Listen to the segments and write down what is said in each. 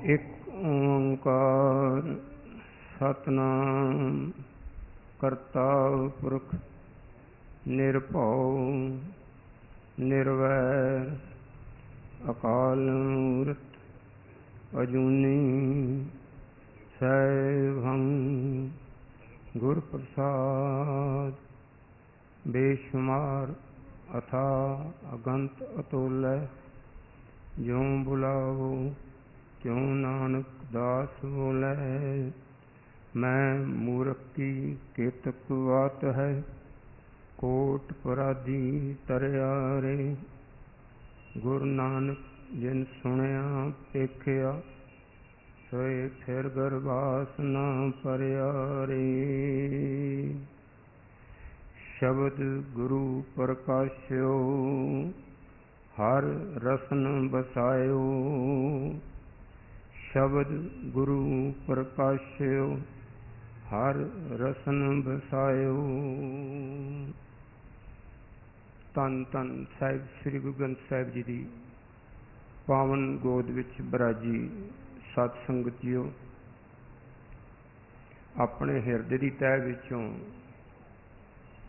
एक ओंकार सतनाम करता पुरख निरभउ निर्वैर अकाल मूरत अजूनी सैभं गुर प्रसाद बेशुमार अथा अगंत अतुल्य ज्यों बुलाओ क्यों नानक दास बोले। मैं मूर्ख की केतक बात है कोट पराधी तरियारे। गुरु नानक जिन सुनिया पेखिया सोए फिर गरबास ना परियारे। शब्द गुरु प्रकाश्यो हर रसन बसायो। शब्द गुरु प्रकाश्यो हर रसन बसायो। धन धन साहिब श्री गुरु ग्रंथ साहिब जी की पावन गोद विच बराजी सत संगत जीओ, अपने हिरदे की तह विचों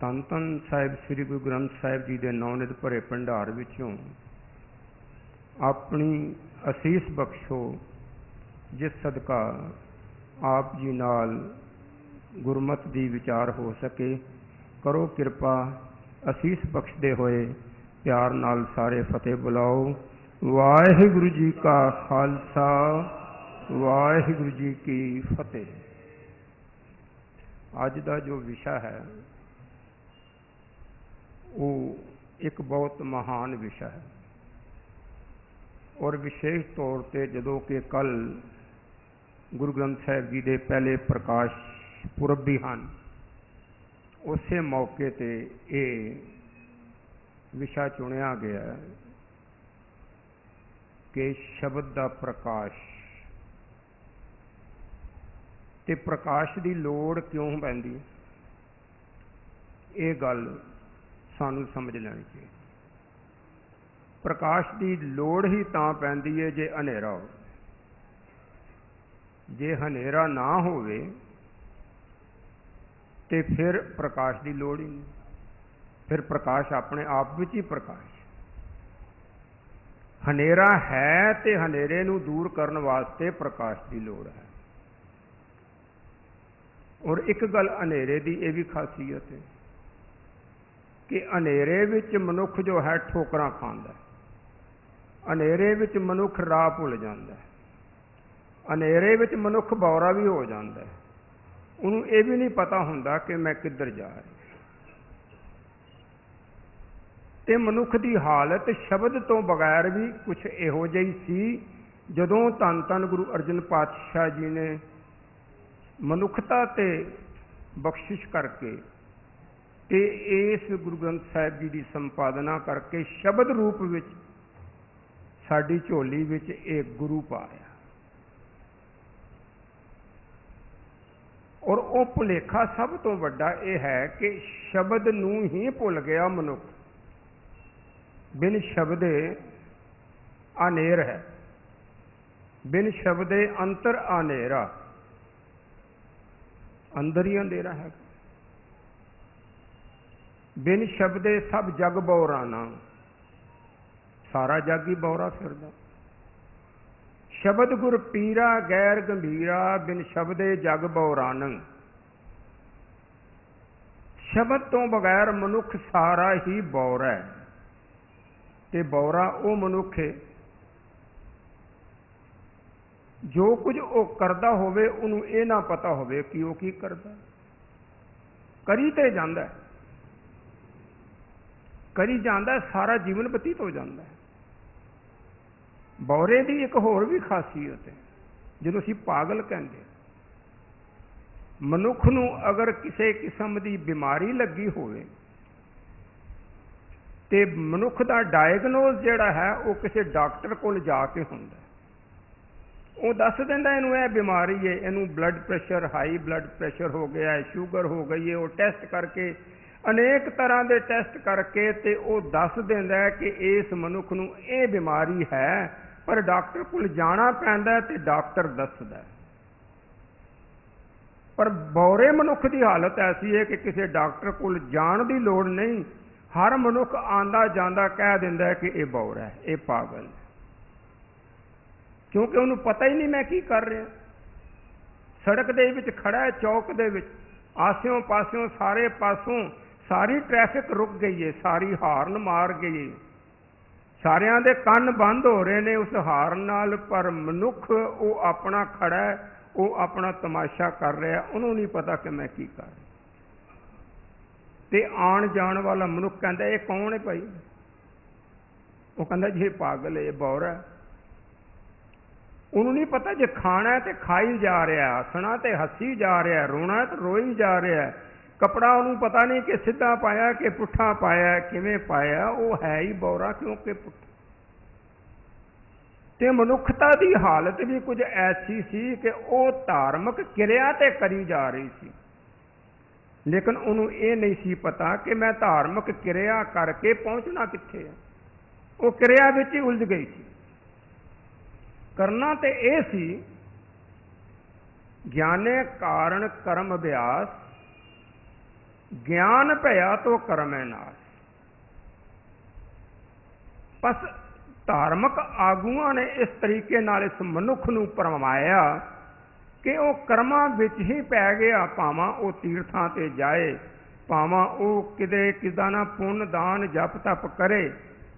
धन धन साहिब श्री गुरु ग्रंथ साहिब जी के नौनित भरे भंडार विचों अपनी असीस बख्शो, जिस सदका आप जी नाल गुरमत दी विचार हो सके। करो कृपा असीस बख्शदे होए प्यार नाल सारे फतेह बुलाओ। वाहिगुरु जी का खालसा वाहिगुरु जी की फतेह। अज का जो विषय है वो एक बहुत महान विषय है और विशेष तौर पर जदों कि कल गुरु ग्रंथ साहिब जी के पहले प्रकाश पुरब भी हैं, उस मौके पर यह विषय चुनिया गया कि शब्द का प्रकाश ते प्रकाश की लोड़ क्यों पैंदी। ये गल सानू समझ लेनी चाहिए। प्रकाश की लोड़ ही तां पैंदी है जे हनेरा हो। जे हनेरा ना होवे ते फिर प्रकाश की लोड़ ही नहीं। फिर प्रकाश अपने आप विच ही प्रकाश। हनेरा है ते हनेरे नूं दूर करन वास्ते प्रकाश की लोड़ है। और एक गल हनेरे की यह भी खासियत है कि हनेरे विच मनुख जो है ठोकरां खांदा है। हनेरे विच मनुख राह भुल जाता है। हनेरे विच मनुख बौरा भी हो जाता है। उन्होंने यह भी नहीं पता हुंदा कि मैं किधर जा रहा। ते मनुख की हालत शब्द तो बगैर भी कुछ इहो जिही सी जदों धन धन गुरु अर्जन पातशाह जी ने मनुखता ते बख्शिश करके ते इस गुरु ग्रंथ साहिब जी की संपादना करके शब्द रूप विच साडी झोली विच एक गुरु पाया। और वह भुलेखा सब तो वड्डा यह है कि शब्द नूं ही भुल गया मनुख। बिन शब्दे अनेर है, बिन शब्दे अंतर अनेरा। अंदर ही अंधेरा है। बिन शब्दे सब जग बौराना। सारा जग ही बौरा फिरदा। शब्द गुर पीरा गैर गंभीरा बिन शब्दे जग बौरानंग। शब्द तो बगैर मनुख सारा ही बौरा है। ते बौरा वो मनुख है जो कुछ वो करता होवे उन्होंने ये ना पता होवे कि वो की करता। करी तो जाता है, करी जाता है, सारा जीवन बतीत हो जाता है। बौरे की एक होर भी खासियत है जो असीं पागल कहते। मनुख नूं अगर किसी किस्म की बीमारी लगी होवे ते मनुख का डायगनोज जिहड़ा है वो किसी डॉक्टर कोल जाके हुंदा। वो दस दिंदा इनू यह बीमारी है, इनू blood pressure high blood pressure हो गया है, शुगर हो गई है। वो टेस्ट करके अनेक तरह के टेस्ट करके ते वो दस दिंदा है कि इस मनुख नूं ये बीमारी है पर डॉक्टर कोल जाना पैंदा ते डॉक्टर दसदा। पर बौरे मनुख की हालत ऐसी है कि किसी डॉक्टर कोल जाण की लोड़ नहीं, हर मनुख आंदा जांदा कह दिंदा है कि ये बौरा है, ये पागल है, क्योंकि उन्होंने पता ही नहीं मैं की कर रहा। सड़क दे विच खड़ा है, चौक दे विच आसियों पासियों सारे पासों सारी ट्रैफिक रुक गई है, सारी हार्न मार गई, सारियां दे कन्न बंद हो रहे ने उस हार्न नाल, पर मनुख वो अपना खड़ा है, वो अपना तमाशा कर रहा है, उन्होंने नहीं पता कि मैं की कर रहा। ते आन जान वाला मनुख कहता ये कौन है भाई? वो कहता जी पागल है, ये बौरा है। उन्होंने नहीं पता जो खाना है तो खाई जा रहा है, हसना तो हसी जा रहा है, रोना है तो रोई जा रहा है। कपड़ा उन्होंने पता नहीं कि सीधा पाया कि पुट्ठा पाया, किवें पाया, वो है ही बौरा क्योंकि पुट्ठा। ते मनुखता की हालत भी कुछ ऐसी सी कि वो धार्मिक किरिया ते करी जा रही सी, लेकिन उन्होंने ये नहीं सी पता कि मैं धार्मिक किरिया करके पहुंचना कित्थे है। वो किरिया विच ही उलझ गई थी। करना तो यह सी ज्ञाने कारण कर्म अभ्यास, ज्ञान भया तो कर्म है नाश। बस धार्मिक आगुआ ने इस तरीके नाल इस मनुख नूं भरमाया कि वह कर्मां विच ही पै गया, भावां वो तीर्थां ते जाए, भावां वो किते किदा ना पुण्य दान जप तप करे,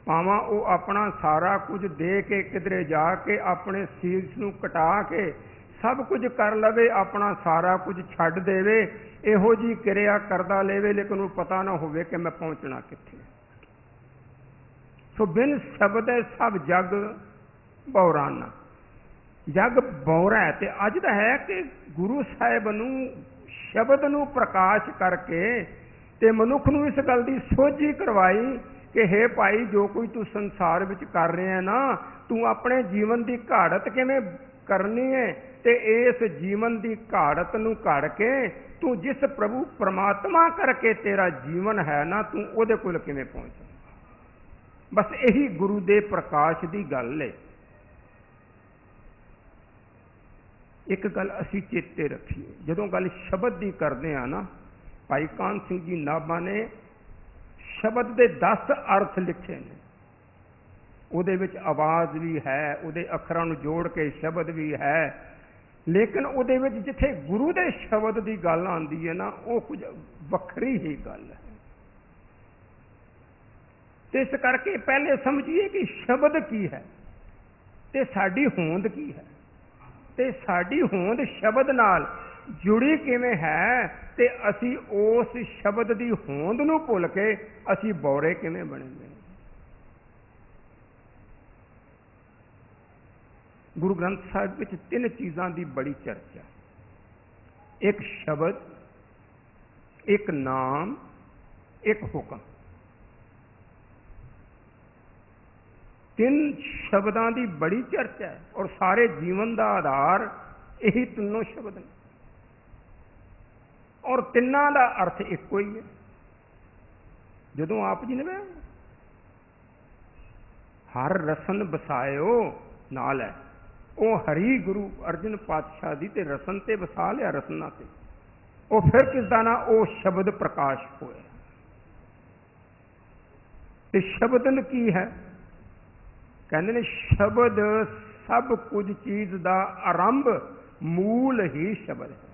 भावां वो अपना सारा कुछ दे के किधरे जाके अपने सीस नूं कटा के सब कुछ कर लवे, अपना सारा कुछ छड्ड देवे, इहो जी किरिया करदा लेवे, लेकिन उन्हें पता ना होवे कि मैं पहुंचना कित्थे। सो बिन शब्द सब जग बौराना, जग बौरा है। ते अज दा है कि गुरु साहिब नूं शब्द नूं प्रकाश करके ते मनुख नूं इस गल दी सोझी करवाई कि हे भाई जो कोई तू संसार विच कर रहे है ना, तू अपने जीवन की घाड़त किवें करनी है, ते इस जीवन की घाड़त नूं घड़ के तू जिस प्रभु परमात्मा करके तेरा जीवन है ना, तू उहदे कोल किवें पहुंच। बस यही गुरु दे प्रकाश की गल है। एक गल असी चेते रखिए, जदों गल शब्द की करते हैं ना, भाई कान सिंह जी नाभा ने शब्द के 10 अर्थ लिखे ने, उहदे विच आवाज़ भी है, उहदे अखरां नूं जोड़ के शब्द भी है, लेकिन उहदे विच जिथे गुरु दे शब्द की गल आती है ना, वो कुछ वखरी ही गल है। तो इस करके पहले समझिए कि शब्द की है ते साडी होंद की है, ते साडी होंद शब्द नाल जुड़ी किवें है, ते असी उस शब्द की होंद नूं भुल के असी बौरे किवें बनेंगे। गुरु ग्रंथ साहिब विच 3 चीज़ों की बड़ी चर्चा, एक शब्द, एक नाम, एक हुक्म। 3 शब्दों की बड़ी चर्चा है और सारे जीवन का आधार यही तीनों शब्द हैं और तिन्ना का अर्थ एक ही है। जदों आप जी ने हर रसन बसायो नाल है, वो हरी गुरु अर्जन पातशाह दी ते रसन ते वसा लिया, रसना ते वो फिर किसदा ना वो शब्द प्रकाश होया। ते शब्द की है, कहते ने शब्द सब कुछ चीज का आरंभ मूल ही शब्द है।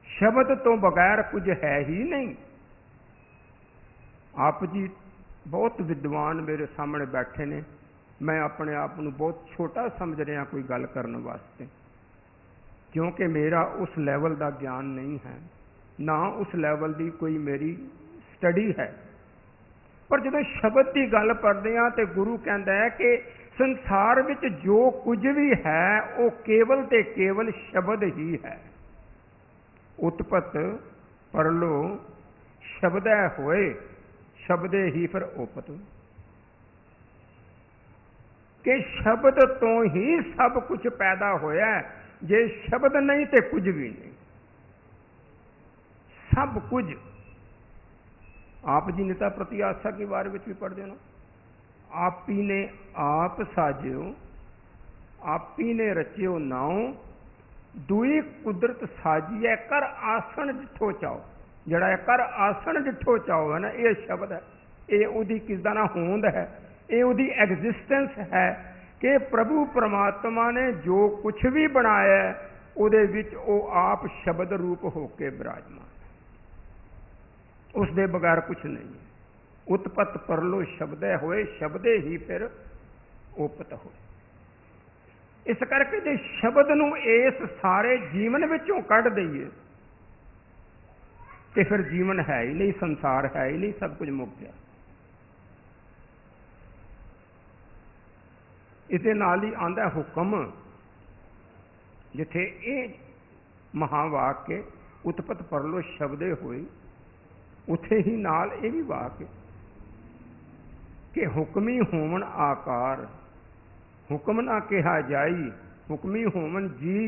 शब्द तो बगैर कुछ है ही नहीं। आप जी बहुत विद्वान मेरे सामने बैठे ने, मैं अपने आप को बहुत छोटा समझ रहा कोई गल करने वास्ते, क्योंकि मेरा उस लैवल का ज्ञान नहीं है, ना उस लैवल की कोई मेरी स्टडी है। पर जो शब्द की गल करते हैं तो गुरु कहता है कि संसार विच जो कुछ भी है वो केवल ते केवल शब्द ही है। उत्पत परलो शब्द होए, शब्दे ही फिर ओपत, कि शब्द तो ही सब कुछ पैदा होया, जे शब्द नहीं तो कुछ भी नहीं। सब कुछ आप जी नेता प्रति आस्था के बारे में भी पढ़ देना, आपी ने आप साजियो, आपी ने रचियो नाओ, दुई कुदरत साजिए कर आसन डिठो चाओ। जड़ा कर आसन डिठो चाओ है ना, ये शब्द है, ये उदी किसदा ना होंद है, ये उदी एग्जिस्टेंस है कि प्रभु परमात्मा ने जो कुछ भी बनाया है उहदे विच वो आप शब्द रूप होके विराजमान, उसके बगैर कुछ नहीं है। उत्पत परलो शब्दे होए, शब्दे ही फिर उपत हो। इस करके जे शब्द नूं इस सारे जीवन विचों कढ़ दईए तो फिर जीवन है ही नहीं, संसार है ही नहीं, सब कुछ मुक गया। इसे नाल ही आंदा हुक्म, जिथे ये महावाक्य उत्पत परलो शब्दे होए, उथे ही नाल ये भी वाक्य कि हुक्मी होवन आकार, हुक्म ना कहा जाई, हुक्मी होवन जी,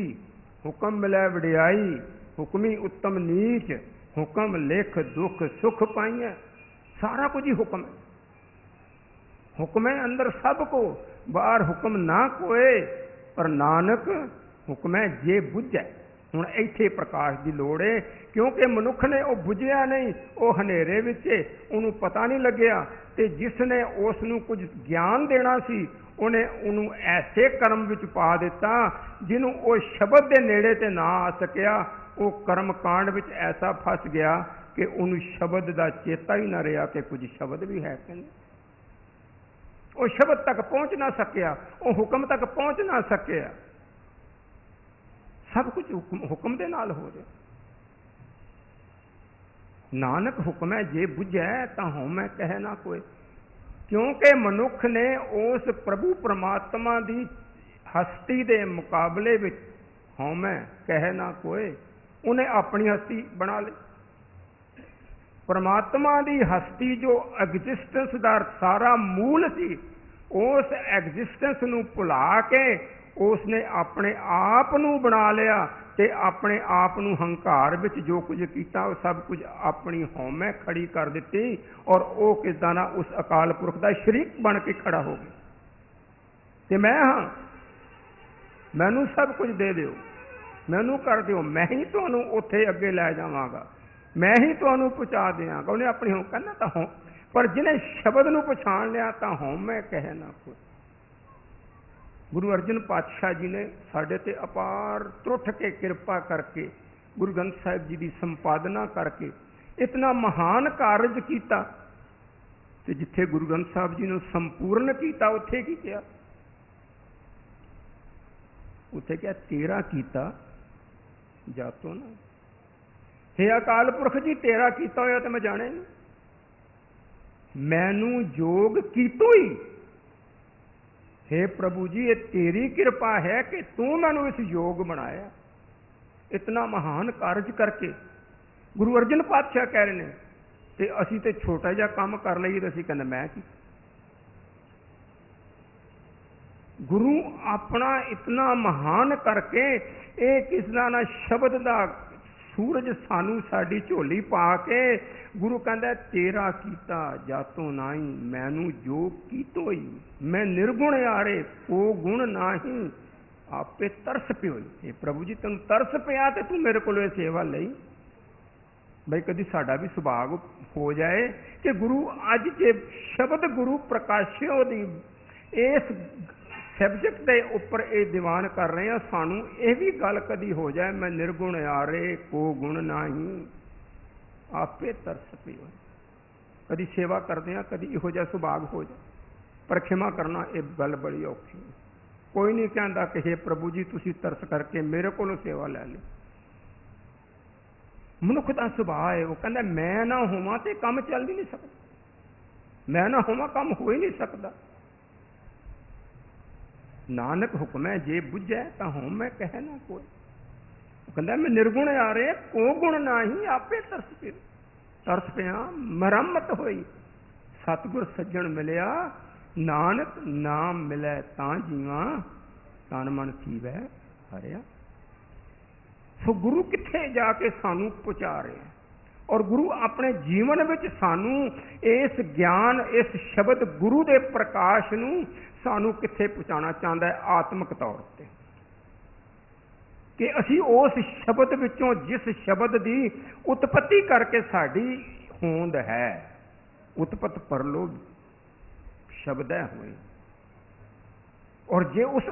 हुक्म मिलै वडियाई, हुक्मी उत्तम नीच, हुक्म लिख दुख सुख पाइए। सारा कुछ ही हुक्म है, हुक्म है अंदर सब को, बाहर हुक्म ना कोए, पर नानक हुक्म है जे बुझे। हुण इत्थे प्रकाश की लोड़ है, क्योंकि मनुख ने वो बुझिया नहीं, वो हनेरे विच उन्होंने पता नहीं लग्या, ते जिसने उसनूं कुछ ज्ञान देना सी उन्हें उन्होंने ऐसे कर्म विच पा दिता जिन्हों वो शब्द के नेड़े ते ना आ सकिया। वो कर्म कांड विच ऐसा फस गया कि उन्होंने शब्द का चेता ही ना रहा कि कुछ शब्द भी है कि नहीं। वो शब्द तक पहुंच ना सकिया, वो हुक्म तक पहुंच ना सकिया। सब कुछ हुक्म दे नाल हो रहा। नानक हुक्म है जे बुझे तो होमै कहे ना कोई, क्योंकि मनुख ने उस प्रभु परमात्मा की हस्ती के मुकाबले में होमै कहे ना कोई, उन्हें अपनी हस्ती बना ली। परमात्मा की हस्ती जो एग्जिस्टेंस का सारा मूल सी, उस एग्जिस्टेंस नूं भुला के उसने अपने आप नूं बना लिया ते अपने आप नूं हंकार विच जो कुछ किया सब कुछ अपनी होमै खड़ी कर दी, और वो किसदा ना उस अकाल पुरख का शरीक बन के खड़ा हो गया। ते मैं हाँ, मैनू सब कुछ दे दिओ, मैनू कर दिओ, मैं ही तुहानूं उत्थे अगे लै जावांगा, मैं ही तुहानूं पहुँचा देंगा। उन्हें अपनी हों कहना तो हों, पर जिन्हें शब्द नूं पछाण लिया तो होमै कहे ना कोई। गुरु अर्जन पातशाह जी ने साडे ते अपार त्रुठ के कृपा करके गुरु ग्रंथ साहिब जी की संपादना करके इतना महान कारज किया। तो जिथे गुरु ग्रंथ साहिब जी ने संपूर्ण किया उत्थे की किया, उत्थे क्या तेरा कीता जातो ना। हे अकाल पुरख जी तेरा किया होया तो मैं जाने नहीं, मैनू जोग कीतो ही। हे प्रभु जी ये तेरी कृपा है कि तू मैनू इस योग बनाया। इतना महान कार्य करके गुरु अर्जन पातशाह कह रहे हैं, तो असी तो छोटा जिहा काम कर लईए तो असी कहते मैं की। गुरु अपना इतना महान करके ये किसदा ना शब्द का सूरज सानू साडी झोली पा के गुरु कहता तेरा कीता जातो नाही, मैनू जो कीतो ही। मैं निर्गुण यारे को गुण नाही, आपे तरस पियो। ये प्रभु जी तेन तरस पिया तो तू मेरे को सेवा लई। भाई कभी साडा भी सुभाग हो जाए कि गुरु अज जे शब्द गुरु प्रकाशियो दी इस सब्जेक्ट के उपर ये दीवान कर रहे हैं, सानू ये भी गल कदी हो जाए मैं निर्गुण यारे को गुण नाही, आपे तरस पियो। कभी सेवा करते हैं कभी इहो जिहा सुभाग हो जाए, पर खिमा करना ये गल बड़ी औखी। कोई नहीं कहता कि हे प्रभु जी तुसी तरस करके मेरे को सेवा लै ली। मनुख का सुभाव है, वो कहता मैं ना होवां ते काम चल ही नहीं सकता, मैं ना होवां काम हो ही नहीं सकता। नानक हुक्म है जे बुझे तो हों मैं कहे ना कोई। कहता मैं निर्गुण आ रहे को गुण नाही, आपे तरस पिया मरम्मत होई। सतगुर सज्जन मिलिया नानक नाम मिले तां जीवा, तन मन सीवै हरिया। सो गुरु किथे जाके सानू पहुंचा रहे हैं, और गुरु अपने जीवन विच सानू इस ज्ञान, इस शब्द गुरु के प्रकाश नू सानू कित्थे पहुँचाना चाहता है आत्मक तौर पर, कि असी उस शब्द विचों, जिस शब्द की उत्पत्ति करके साड़ी होंद है, उत्पत्त परलो शब्द है हुई, और जे उस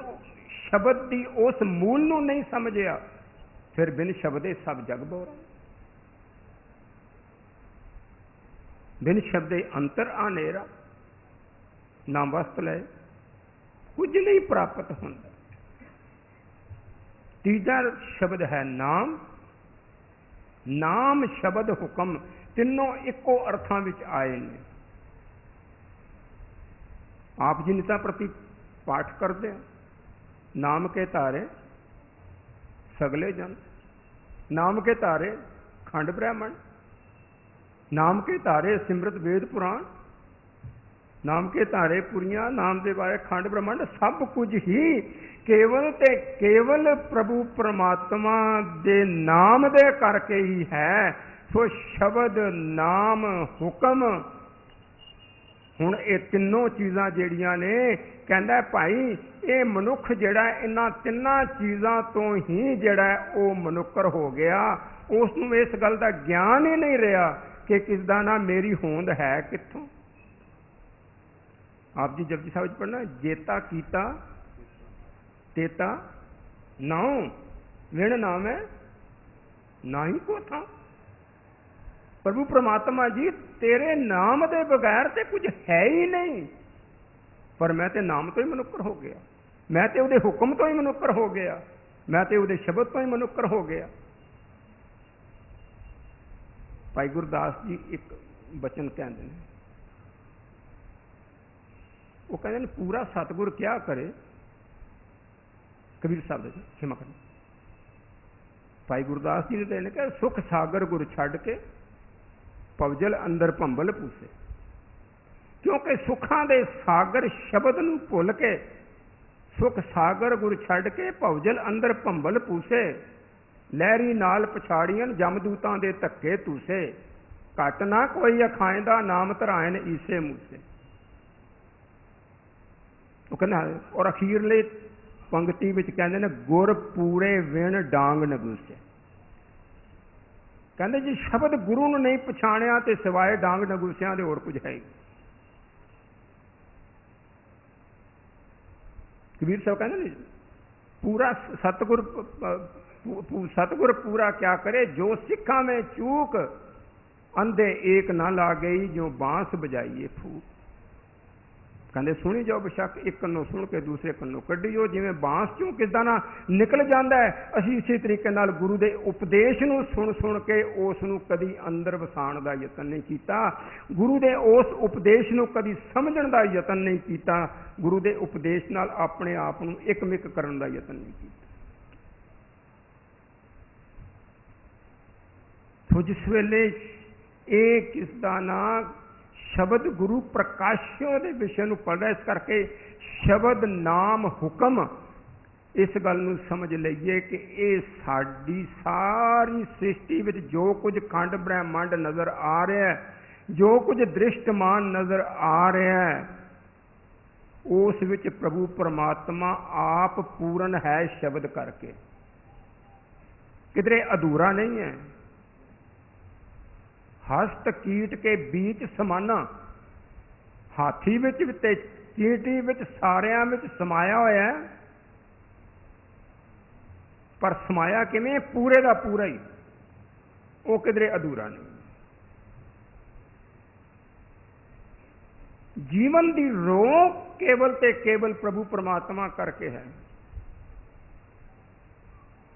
शब्द की उस मूल नू नहीं समझिया फिर बिन शब्दे सब जग बोरा, बिन शब्दे अंतर आनेरा, ना वस्त ले कुछ नहीं प्राप्त होंदा। तीजा शब्द है नाम, नाम शब्द हुक्म तीनों इको अर्थां विच आए ने। आप जी निता प्रति पाठ करते हैं, नाम के तारे सगले जन, नाम के तारे खंड ब्राह्मण, नाम के तारे सिमरत वेद पुराण, नाम के तारे पुरियां, नाम के बारे खंड ब्रह्मंड, सब कुछ ही केवल ते केवल प्रभु परमात्मा दे नाम दे करके ही है। सो शब्द, नाम, हुक्म, हुण ये तीनों चीज़ां जिहड़ियां ने, कहंदा भाई ये मनुख जिहड़ा इन्हां तिन्नां चीज़ां तो ही जिहड़ा वो मनुक्कर हो गया। उसनूं इस गल दा ज्ञान ही नहीं रहा कि किसदा ना मेरी होंद है कित्थों। आप जी जपजी साहिब पढ़ना, जेता कीता तेता नाउ विण नाम है ना ही को था। प्रभु परमात्मा जी तेरे नाम दे बगैर ते कुछ है ही नहीं, पर मैं ते नाम तो ही मनुक्कर हो गया, मैं ते उहदे हुक्म तो ही मनुक्कर हो गया, मैं ते उहदे शब्द तो ही मनुक्कर हो गया। भाई गुरदास जी एक बचन कहते हैं, वो कहते हैं पूरा सतगुर क्या करे, कबीर साहब जी क्षमा करें, भाई गुरदास जी ने कहा सुख सागर गुर छड़ के पवजल अंदर भंबल पूसे। क्योंकि सुखां दे सागर शब्द नूं भुल के, सुख सागर गुर छड़ के पवजल अंदर भंबल पूसे, लहरी नाल पछाड़ियन जमदूतां दे धक्के तूसे, घट ना कोई अखाएंदा नाम धरायन ईसे मूसे। वो कहना, और अखीरले पंक्ति विच कहंदे ने गुर पूरे विण डांग नगूसे। कहंदे जी शब्द गुरु नूं नहीं पछाणिया ते सिवाए डांग नगूसियां दे होर कुछ है। कबीर साहब कहंदे ने पूरा सतगुर पूरा क्या करे, जो सिखा में चूक अंधे एक ना ला गई, जो बांस बजाइए फूक। कहते सुनी जाओ बेशक, एक कन्नों सुन के दूसरे कन्नों कढ़ियो, जिवें बांस चों किसदा ना निकल जाता है, असीं इसी तरीके नाल गुरु दे उपदेश नूं सुन सुन के उस नूं कदी अंदर वसाण दा यतन नहीं कीता, गुरु दे उस उपदेश नूं कदी समझण दा यतन नहीं कीता, गुरु दे उपदेश नाल अपने आप नूं एकमिक करन दा यतन नहीं कीता। तो जिस वेले ये किसदा ना शब्द गुरु प्रकाशों के विषय नूं पढ़ रहा, इस करके शब्द नाम हुक्म इस गल नूं समझ लईए कि ये साडी सारी सृष्टि विच जो कुछ खंड ब्रह्मंड नज़र आ रहा है, जो कुछ दृष्टमान नज़र आ रहा है, उस विच प्रभु परमात्मा आप पूर्ण है शब्द करके, किधरे अधूरा नहीं है। हस्त कीट के बीच समाना, हाथी विच ते चींटी विच सारियां विच समाया होया है, पर समाया किवें, पूरे का पूरा ही, वो किधरे अधूरा नहीं। जीवन की रोक केवल ते केवल प्रभु परमात्मा करके है।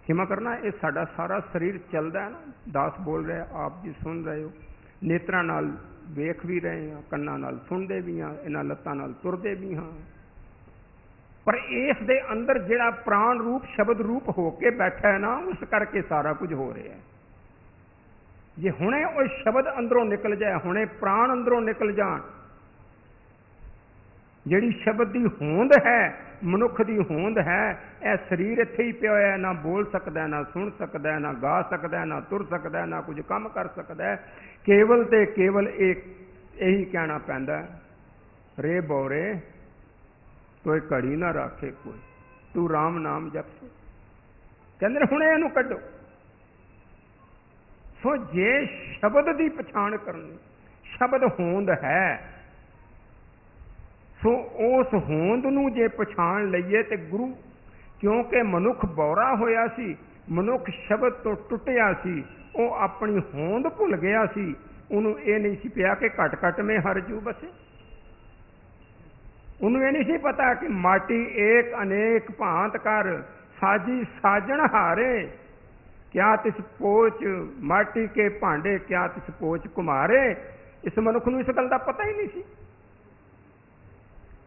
क्षमा करना, ये साडा सारा शरीर चलता है ना, दास बोल रहे, आप जी सुन रहे हो, नेत्रां नाल वेख भी रहे हैं, कन्नां नाल सुनते भी हाँ, इन्हां लत्तां नाल तुरदे भी हाँ, पर इस दे अंदर जिहड़ा प्राण रूप शब्द रूप होके बैठा है ना, उस करके सारा कुछ हो रहा है। जे हुणे वो शब्द अंदरों निकल जाए, हुणे प्राण अंदरों निकल जान, जिहड़ी शब्द की होंद है ਮਨੁੱਖ ਦੀ ਹੋਂਦ ਹੈ। ਇਹ ਸਰੀਰ ਇੱਥੇ ਹੀ ਪਿਆ ਹੋਇਆ, ਨਾ ਬੋਲ ਸਕਦਾ, ਨਾ ਸੁਣ ਸਕਦਾ, ਨਾ ਗਾ ਸਕਦਾ, ਨਾ ਤੁਰ ਸਕਦਾ, ਨਾ ਕੁਝ ਕੰਮ ਕਰ ਸਕਦਾ। ਕੇਵਲ ਤੇ ਕੇਵਲ ਇਹੀ ਕਹਿਣਾ ਪੈਂਦਾ, ਰੇ ਬੋਰੇ ਕੋਈ ਘੜੀ ਨਾ ਰੱਖੇ ਕੋਈ, ਤੂੰ ਰਾਮ ਨਾਮ ਜਪ। ਕਹਿੰਦੇ ਹੁਣ ਇਹਨੂੰ ਕੱਢੋ। ਸੋ ਜੇ ਸ਼ਬਦ ਦੀ ਪਛਾਣ ਕਰਨੀ, ਸ਼ਬਦ ਹੋਂਦ ਹੈ, ਸੋ ਉਸ ਹੋਂਦ ਨੂੰ ਜੇ ਪਛਾਣ ਲਈਏ ਤੇ ਗੁਰੂ, ਕਿਉਂਕਿ ਮਨੁੱਖ ਬੌਰਾ ਹੋਇਆ ਸੀ, ਮਨੁੱਖ ਸ਼ਬਦ ਤੋਂ ਟੁੱਟਿਆ ਸੀ, ਉਹ ਆਪਣੀ ਹੋਂਦ ਭੁੱਲ ਗਿਆ ਸੀ। ਉਹਨੂੰ ਇਹ ਨਹੀਂ ਸੀ ਪਿਆ ਕਿ ਘਟ ਘਟ ਮੇਂ ਹਰ ਜੂ ਬਸੇ। ਉਹਨੂੰ ਇਹ ਨਹੀਂ ਸੀ ਪਤਾ ਕਿ ਮਾਟੀ ਏਕ ਅਨੇਕ ਭਾਂਤ ਕਰ ਸਾਜੀ ਸਾਜਣ ਹਾਰੇ, ਕਿਆ ਤਿਸ ਪੋਚ ਮਾਟੀ ਕੇ ਭਾਂਡੇ, ਕਿਆ ਤਿਸ ਪੋਚ ਕੁਮਾਰੇ। ਇਸ ਮਨੁੱਖ ਨੂੰ ਇਸ ਗੱਲ ਦਾ ਪਤਾ ਹੀ ਨਹੀਂ ਸੀ।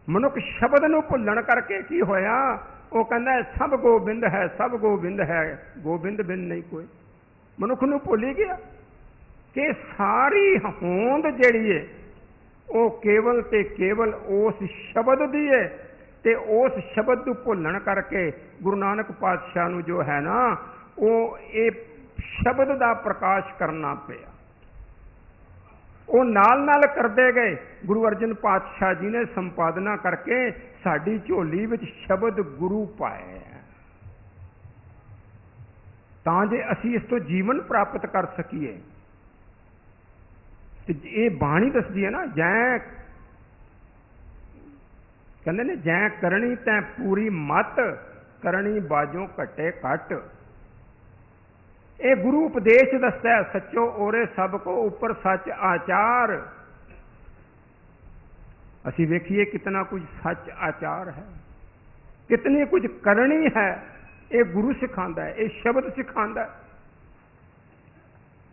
ਮਨੁੱਖ ਸ਼ਬਦ ਨੂੰ ਭੁੱਲਣ ਕਰਕੇ ਕੀ ਹੋਇਆ, ਉਹ ਕਹਿੰਦਾ ਸਭ ਗੋਬਿੰਦ ਹੈ, ਸਭ ਗੋਬਿੰਦ ਹੈ, ਗੋਬਿੰਦ ਬਿਨ ਨਹੀਂ ਕੋਈ। ਮਨੁੱਖ ਨੂੰ ਭੁੱਲ ਹੀ ਗਿਆ ਕਿ ਸਾਰੀ ਹੋਂਦ ਜਿਹੜੀ ਹੈ ਉਹ ਕੇਵਲ ਤੇ ਕੇਵਲ ਉਸ ਸ਼ਬਦ ਦੀ ਹੈ। ਤੇ ਉਸ ਸ਼ਬਦ ਨੂੰ ਭੁੱਲਣ ਕਰਕੇ ਗੁਰੂ ਨਾਨਕ ਪਾਤਸ਼ਾਹ ਨੂੰ ਜੋ ਹੈ ਨਾ, ਉਹ ਇਹ ਸ਼ਬਦ ਦਾ ਪ੍ਰਕਾਸ਼ ਕਰਨਾ ਪਿਆ। ਉਹ ਨਾਲ ਨਾਲ ਕਰਦੇ ਗਏ। ਗੁਰੂ ਅਰਜਨ ਪਾਤਸ਼ਾਹ ਜੀ ਨੇ ਸੰਪਾਦਨਾ ਕਰਕੇ ਸਾਡੀ ਝੋਲੀ ਵਿੱਚ ਸ਼ਬਦ ਗੁਰੂ ਪਾਏ, ਤਾਂ ਜੇ ਅਸੀਂ ਇਸ ਤੋਂ ਜੀਵਨ ਪ੍ਰਾਪਤ ਕਰ ਸਕੀਏ। ਤੇ ਇਹ ਬਾਣੀ ਦੱਸਦੀ ਹੈ ਨਾ, ਜੈ ਕਹਿੰਦੇ ਨੇ ਜੈ ਕਰਨੀ ਤੈ ਪੂਰੀ ਮਤ, ਕਰਨੀ ਬਾਜੋਂ ਘਟੇ ਘਟ। ਇਹ ਗੁਰੂ ਉਪਦੇਸ਼ ਦੱਸਦਾ, ਸੱਚੋ ਓਰੇ ਸਭ ਕੋ ਉੱਪਰ ਸੱਚ ਆਚਾਰ। ਅਸੀਂ ਵੇਖੀਏ ਕਿਤਨਾ ਕੁਝ ਸੱਚ ਆਚਾਰ ਹੈ, ਕਿਤਨੀ ਕੁਝ ਕਰਨੀ ਹੈ। ਇਹ ਗੁਰੂ ਸਿਖਾਉਂਦਾ ਹੈ, ਇਹ ਸ਼ਬਦ ਸਿਖਾਉਂਦਾ।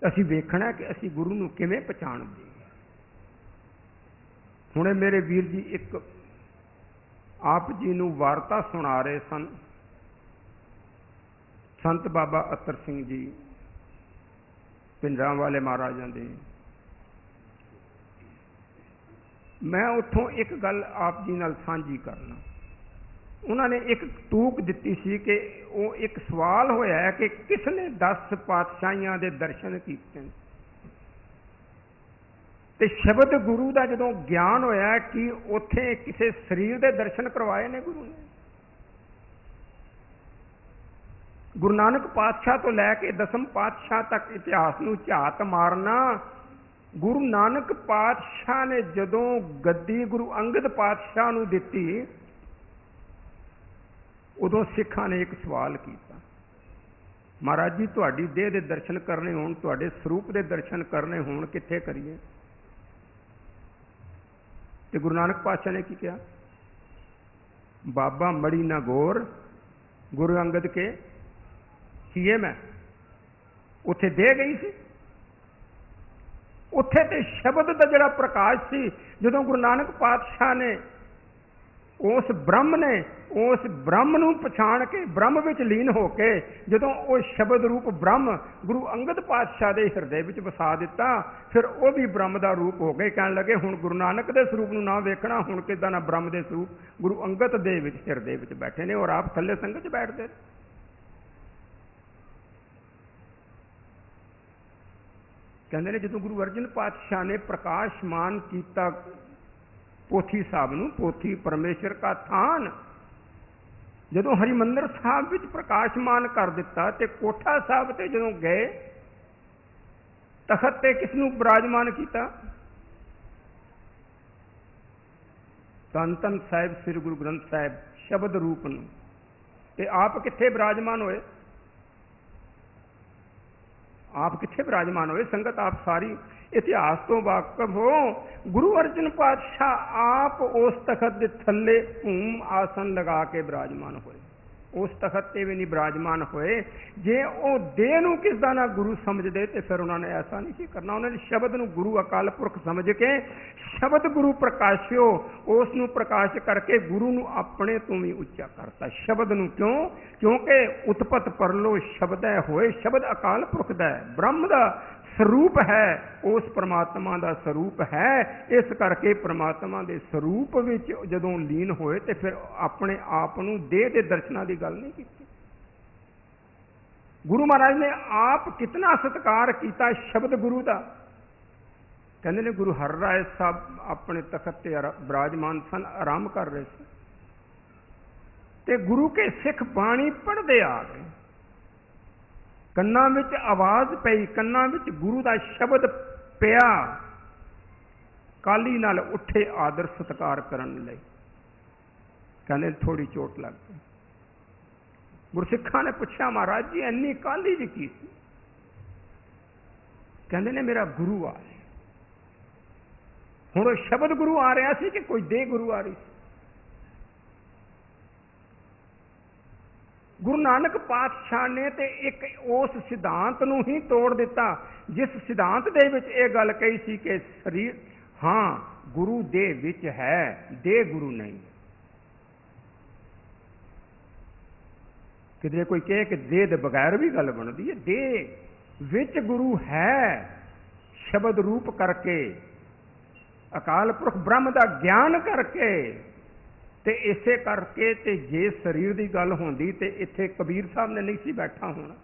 ਅਸੀਂ ਵੇਖਣਾ ਕਿ ਅਸੀਂ ਗੁਰੂ ਨੂੰ ਕਿਵੇਂ ਪਛਾਣਦੇ। ਹੁਣੇ ਮੇਰੇ ਵੀਰ ਜੀ ਇੱਕ ਆਪ ਜੀ ਨੂੰ ਵਾਰਤਾ ਸੁਣਾ ਰਹੇ ਸਨ, ਸੰਤ ਬਾਬਾ ਅਤਰ ਸਿੰਘ ਜੀ ਪਿੰਡਰਾਂ ਵਾਲੇ ਮਹਾਰਾਜਾਂ ਦੇ। ਮੈਂ ਉੱਥੋਂ ਇੱਕ ਗੱਲ ਆਪ ਜੀ ਨਾਲ ਸਾਂਝੀ ਕਰਨਾ। ਉਹਨਾਂ ਨੇ ਇੱਕ ਟੂਕ ਦਿੱਤੀ ਸੀ ਕਿ ਉਹ ਇੱਕ ਸਵਾਲ ਹੋਇਆ ਹੈ ਕਿ ਕਿਸ ਨੇ 10 ਪਾਤਸ਼ਾਹੀਆਂ ਦੇ ਦਰਸ਼ਨ ਕੀਤੇ ਨੇ। ਤੇ ਸ਼ਬਦ ਗੁਰੂ ਦਾ ਜਦੋਂ ਗਿਆਨ ਹੋਇਆ ਕਿ ਉੱਥੇ ਕਿਸੇ ਸਰੀਰ ਦੇ ਦਰਸ਼ਨ ਕਰਵਾਏ ਨੇ ਗੁਰੂ ਨੇ। ਗੁਰੂ ਨਾਨਕ ਪਾਤਸ਼ਾਹ ਤੋਂ ਲੈ ਕੇ 10ਵੇਂ ਪਾਤਸ਼ਾਹ ਤੱਕ ਇਤਿਹਾਸ ਨੂੰ ਝਾਤ ਮਾਰਨਾ। ਗੁਰੂ ਨਾਨਕ ਪਾਤਸ਼ਾਹ ਨੇ ਜਦੋਂ ਗੱਦੀ ਗੁਰੂ ਅੰਗਦ ਪਾਤਸ਼ਾਹ ਨੂੰ ਦਿੱਤੀ, ਉਦੋਂ ਸਿੱਖਾਂ ਨੇ ਇੱਕ ਸਵਾਲ ਕੀਤਾ, ਮਹਾਰਾਜ ਜੀ ਤੁਹਾਡੀ ਦੇਹ ਦੇ ਦਰਸ਼ਨ ਕਰਨੇ ਹੋਣ, ਤੁਹਾਡੇ ਸਰੂਪ ਦੇ ਦਰਸ਼ਨ ਕਰਨੇ ਹੋਣ, ਕਿੱਥੇ ਕਰੀਏ? ਤੇ ਗੁਰੂ ਨਾਨਕ ਪਾਤਸ਼ਾਹ ਨੇ ਕੀ ਕਿਹਾ, ਬਾਬਾ ਮੜੀ ਨਾ ਗੌਰ ਗੁਰੂ ਅੰਗਦ ਕੇ ਸੀਏ ਮੈਂ। ਉੱਥੇ ਦੇ ਗਈ ਸੀ। ਉੱਥੇ ਤੇ ਸ਼ਬਦ ਦਾ ਜਿਹੜਾ ਪ੍ਰਕਾਸ਼ ਸੀ, ਜਦੋਂ ਗੁਰੂ ਨਾਨਕ ਪਾਤਸ਼ਾਹ ਨੇ ਉਸ ਬ੍ਰਹਮ ਨੂੰ ਪਛਾਣ ਕੇ, ਬ੍ਰਹਮ ਵਿੱਚ ਲੀਨ ਹੋ ਕੇ, ਜਦੋਂ ਉਹ ਸ਼ਬਦ ਰੂਪ ਬ੍ਰਹਮ ਗੁਰੂ ਅੰਗਦ ਪਾਤਸ਼ਾਹ ਦੇ ਹਿਰਦੇ ਵਿੱਚ ਵਸਾ ਦਿੱਤਾ, ਫਿਰ ਉਹ ਵੀ ਬ੍ਰਹਮ ਦਾ ਰੂਪ ਹੋ ਗਏ। ਕਹਿਣ ਲੱਗੇ ਹੁਣ ਗੁਰੂ ਨਾਨਕ ਦੇ ਸਰੂਪ ਨੂੰ ਨਾ ਵੇਖਣਾ, ਹੁਣ ਕਿੱਦਾਂ ਨਾ ਬ੍ਰਹਮ ਦੇ ਸਰੂਪ ਗੁਰੂ ਅੰਗਦ ਦੇ ਵਿੱਚ ਹਿਰਦੇ ਵਿੱਚ ਬੈਠੇ ਨੇ, ਔਰ ਆਪ ਥੱਲੇ ਸੰਗਤ 'ਚ ਬੈਠਦੇ। ਕਹਿੰਦੇ ਨੇ ਜਦੋਂ ਗੁਰੂ ਅਰਜਨ ਪਾਤਸ਼ਾਹ ਨੇ ਪ੍ਰਕਾਸ਼ਮਾਨ ਕੀਤਾ ਪੋਥੀ ਸਾਹਿਬ ਨੂੰ, ਪੋਥੀ ਪਰਮੇਸ਼ਰ ਕਾ ਥਾਨ, ਜਦੋਂ ਹਰਿਮੰਦਰ ਸਾਹਿਬ ਵਿੱਚ ਪ੍ਰਕਾਸ਼ਮਾਨ ਕਰ ਦਿੱਤਾ, ਤੇ ਕੋਠਾ ਸਾਹਿਬ ਤੇ ਜਦੋਂ ਗਏ, ਤਖਤ ਤੇ ਕਿਸ ਨੂੰ ਬਿਰਾਜਮਾਨ ਕੀਤਾ? ਧੰਨ ਧੰਨ ਸਾਹਿਬ ਸ੍ਰੀ ਗੁਰੂ ਗ੍ਰੰਥ ਸਾਹਿਬ ਸ਼ਬਦ ਰੂਪ ਨੂੰ। ਤੇ ਆਪ ਕਿੱਥੇ ਬਿਰਾਜਮਾਨ ਹੋਏ? ਆਪ ਕਿੱਥੇ ਬਿਰਾਜਮਾਨ ਹੋਏ? ਸੰਗਤ ਆਪ ਸਾਰੀ ਇਤਿਹਾਸ ਤੋਂ ਵਾਕਫ ਹੋ। ਗੁਰੂ ਅਰਜਨ ਪਾਤਸ਼ਾਹ ਆਪ ਉਸ ਤਖਤ ਦੇ ਥੱਲੇ ਭੂਮ ਆਸਨ ਲਗਾ ਕੇ ਬਿਰਾਜਮਾਨ ਹੋਏ। ਉਸ ਤਖਤ ਤੇ ਵੀ ਨਹੀਂ ਬਿਰਾਜਮਾਨ ਹੋਏ। ਜੇ ਉਹ ਦੇਹ ਨੂੰ ਕਿਸ ਦਾ ਨਾ ਗੁਰੂ ਸਮਝਦੇ ਤੇ ਫਿਰ ਉਹਨਾਂ ਨੇ ਐਸਾ ਨਹੀਂ ਸੀ ਕਰਨਾ। ਉਹਨਾਂ ਨੇ ਸ਼ਬਦ ਨੂੰ ਗੁਰੂ ਅਕਾਲ ਪੁਰਖ ਸਮਝ ਕੇ ਸ਼ਬਦ ਗੁਰੂ ਪ੍ਰਕਾਸ਼ਿਓ, ਉਸ ਨੂੰ ਪ੍ਰਕਾਸ਼ ਕਰਕੇ ਗੁਰੂ ਨੂੰ ਆਪਣੇ ਤੋਂ ਵੀ ਉੱਚਾ ਕਰਤਾ। ਸ਼ਬਦ ਨੂੰ ਕਿਉਂ? ਕਿਉਂਕਿ ਉਤਪਤ ਪਰਲੋ ਸ਼ਬਦ ਹੈ ਹੋਏ, ਸ਼ਬਦ ਅਕਾਲ ਪੁਰਖ ਦਾ ਹੈ, ਬ੍ਰਹਮ ਦਾ ਸਰੂਪ ਹੈ, ਉਸ ਪਰਮਾਤਮਾ ਦਾ ਸਰੂਪ ਹੈ। ਇਸ ਕਰਕੇ ਪਰਮਾਤਮਾ ਦੇ ਸਰੂਪ ਵਿੱਚ ਜਦੋਂ ਲੀਨ ਹੋਏ ਤੇ ਫਿਰ ਆਪਣੇ ਆਪ ਨੂੰ ਦੇਹ ਦੇ ਦਰਸ਼ਨਾਂ ਦੀ ਗੱਲ ਨਹੀਂ ਕੀਤੀ। ਗੁਰੂ ਮਹਾਰਾਜ ਨੇ ਆਪ ਕਿਤਨਾ ਸਤਿਕਾਰ ਕੀਤਾ ਸ਼ਬਦ ਗੁਰੂ ਦਾ। ਕਹਿੰਦੇ ਨੇ ਗੁਰੂ ਹਰਿਰਾਏ ਸਾਹਿਬ ਆਪਣੇ ਤਖਤ ਤੇ ਬਿਰਾਜਮਾਨ ਸਨ, ਆਰਾਮ ਕਰ ਰਹੇ ਸੀ ਤੇ ਗੁਰੂ ਕੇ ਸਿੱਖ ਬਾਣੀ ਪੜ੍ਹਦੇ ਆ ਗਏ। ਕੰਨਾਂ ਵਿੱਚ ਆਵਾਜ਼ ਪਈ, ਕੰਨਾਂ ਵਿੱਚ ਗੁਰੂ ਦਾ ਸ਼ਬਦ ਪਿਆ। ਕਾਲੀ ਨਾਲ ਉੱਠੇ ਆਦਰ ਸਤਿਕਾਰ ਕਰਨ ਲਈ। ਕਹਿੰਦੇ ਥੋੜੀ ਚੋਟ ਲੱਗ ਗਈ। ਗੁਰਸਿੱਖਾਂ ਨੇ ਪੁੱਛਿਆ ਮਹਾਰਾਜ ਜੀ ਇੰਨੀ ਕਾਲੀ ਜੀ ਕੀ ਸੀ? ਕਹਿੰਦੇ ਨੇ ਮੇਰਾ ਗੁਰੂ ਆ ਰਿਹਾ। ਹੁਣ ਸ਼ਬਦ ਗੁਰੂ ਆ ਰਿਹਾ ਸੀ ਕਿ ਕੋਈ ਦੇਹ ਗੁਰੂ ਆ ਰਹੀ ਸੀ? ਗੁਰੂ ਨਾਨਕ ਪਾਤਸ਼ਾਹ ਨੇ ਤੇ ਇੱਕ ਉਸ ਸਿਧਾਂਤ ਨੂੰ ਹੀ ਤੋੜ ਦਿੱਤਾ ਜਿਸ ਸਿਧਾਂਤ ਦੇ ਵਿੱਚ ਇਹ ਗੱਲ ਕਹੀ ਸੀ ਕਿ ਸਰੀਰ ਹਾਂ ਗੁਰੂ ਦੇ ਵਿੱਚ ਹੈ, ਦੇਹ ਗੁਰੂ ਨਹੀਂ। ਕਿਤੇ ਕੋਈ ਕਹੇ ਕਿ ਦੇਹ ਦੇ ਬਗੈਰ ਵੀ ਗੱਲ ਬਣਦੀ ਹੈ, ਦੇਹ ਵਿੱਚ ਗੁਰੂ ਹੈ। ਸ਼ਬਦ ਰੂਪ ਕਰਕੇ, ਅਕਾਲ ਪੁਰਖ ਬ੍ਰਹਮ ਦਾ ਗਿਆਨ ਕਰਕੇ, ਤੇ ਇਸੇ ਕਰਕੇ ਤੇ ਜੇ ਸਰੀਰ ਦੀ ਗੱਲ ਹੁੰਦੀ ਤੇ ਇੱਥੇ ਕਬੀਰ ਸਾਹਿਬ ਨੇ ਨਹੀਂ ਸੀ ਬੈਠਾ ਹੋਣਾ,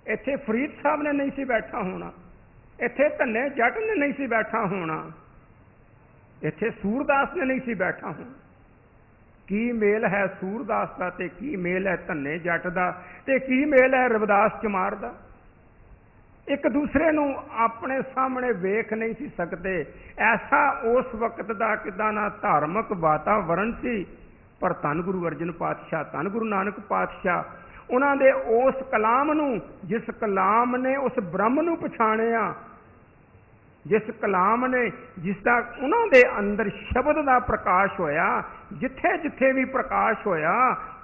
ਇੱਥੇ ਫਰੀਦ ਸਾਹਿਬ ਨੇ ਨਹੀਂ ਸੀ ਬੈਠਾ ਹੋਣਾ, ਇੱਥੇ ਧੰਨੇ ਜੱਟ ਨੇ ਨਹੀਂ ਸੀ ਬੈਠਾ ਹੋਣਾ, ਇੱਥੇ ਸੂਰਦਾਸ ਨੇ ਨਹੀਂ ਸੀ ਬੈਠਾ ਹੋਣਾ। ਕੀ ਮੇਲ ਹੈ ਸੂਰਦਾਸ ਦਾ ਤੇ ਕੀ ਮੇਲ ਹੈ ਧੰਨੇ ਜੱਟ ਦਾ ਤੇ ਕੀ ਮੇਲ ਹੈ ਰਵਿਦਾਸ ਚਮਾਰ ਦਾ? ਇੱਕ ਦੂਸਰੇ ਨੂੰ ਆਪਣੇ ਸਾਹਮਣੇ ਵੇਖ ਨਹੀਂ ਸੀ ਸਕਦੇ। ਐਸਾ ਉਸ ਵਕਤ ਦਾ ਕਿੱਦਾਂ ਨਾ ਧਾਰਮਿਕ ਵਾਤਾਵਰਨ ਸੀ। ਪਰ ਧੰਨ ਗੁਰੂ ਅਰਜਨ ਪਾਤਸ਼ਾਹ, ਧੰਨ ਗੁਰੂ ਨਾਨਕ ਪਾਤਸ਼ਾਹ, ਉਹਨਾਂ ਦੇ ਉਸ ਕਲਾਮ ਨੂੰ, ਜਿਸ ਕਲਾਮ ਨੇ ਉਸ ਬ੍ਰਹਮ ਨੂੰ ਪਛਾਣਿਆ, ਜਿਸ ਕਲਾਮ ਨੇ, ਜਿਸ ਦਾ ਉਹਨਾਂ ਦੇ ਅੰਦਰ ਸ਼ਬਦ ਦਾ ਪ੍ਰਕਾਸ਼ ਹੋਇਆ, ਜਿੱਥੇ ਜਿੱਥੇ ਵੀ ਪ੍ਰਕਾਸ਼ ਹੋਇਆ